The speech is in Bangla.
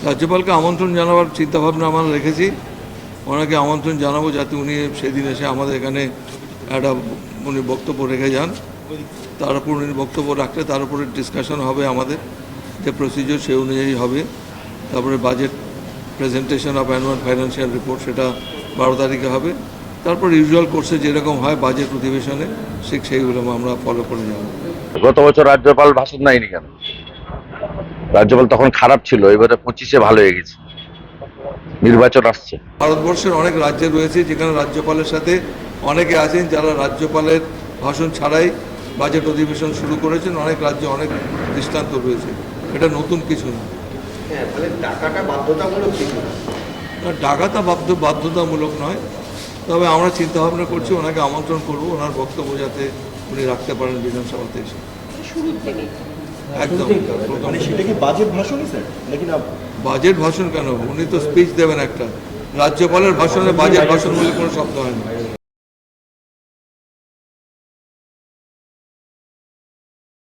রাজ্যপালকে আমন্ত্রণ জানাবার চিন্তাভাবনা আমরা রেখেছি। ওনাকে আমন্ত্রণ জানাবো যাতে উনি সেদিন এসে আমাদের এখানে একটা উনি বক্তব্য রেখে যান। তার উপর উনি বক্তব্য রাখলে তার উপরে ডিসকাশন হবে, আমাদের যে প্রসিজিওর সেই অনুযায়ী হবে। তারপরে budget presentation of annual financial report সেটা 12 তারিখে হবে। তারপর ইউজুয়াল কোর্সে যেরকম হয় বাজেট অধিবেশনে ঠিক সেইগুলো আমরা ফলো করে যাব। গত বছর রাজ্যপাল ভাষণ দেয়নি কেন? রাজ্যপাল তখন খারাপ ছিল, এবারে 25-এ ভালো হয়ে গেছে, নির্বাচন আসছে। ভারতবর্ষের অনেক রাজ্যে রয়েছে যেখানে রাজ্যপালের সাথে অনেকে আছেন যারা রাজ্যপালের ভাষণ ছাড়াই বাজেট অধিবেশন শুরু করেছেন। অনেক রাজ্যে অনেক দৃষ্টান্ত রয়েছে, এটা নতুন কিছু না। টাকাটা বাধ্যতামূলক কিছু না, ডাকাটা বাধ্যতামূলক নয়, তবে আমরা চিন্তা ভাবনা করছি ওনাকে আমন্ত্রণ করব, ওনার বক্তব্য যাতে উনি রাখতে পারেন বিধানসভাতে এসে। একদম মানে সেটা কি বাজেট ভাষণই স্যার নাকি না? বাজেট ভাষণ কেন, উনি তো স্পিচ দেবেন একটা। রাজ্যপালের ভাষণে বাজেট ভাষণ বলে কোনো শব্দ হয় না।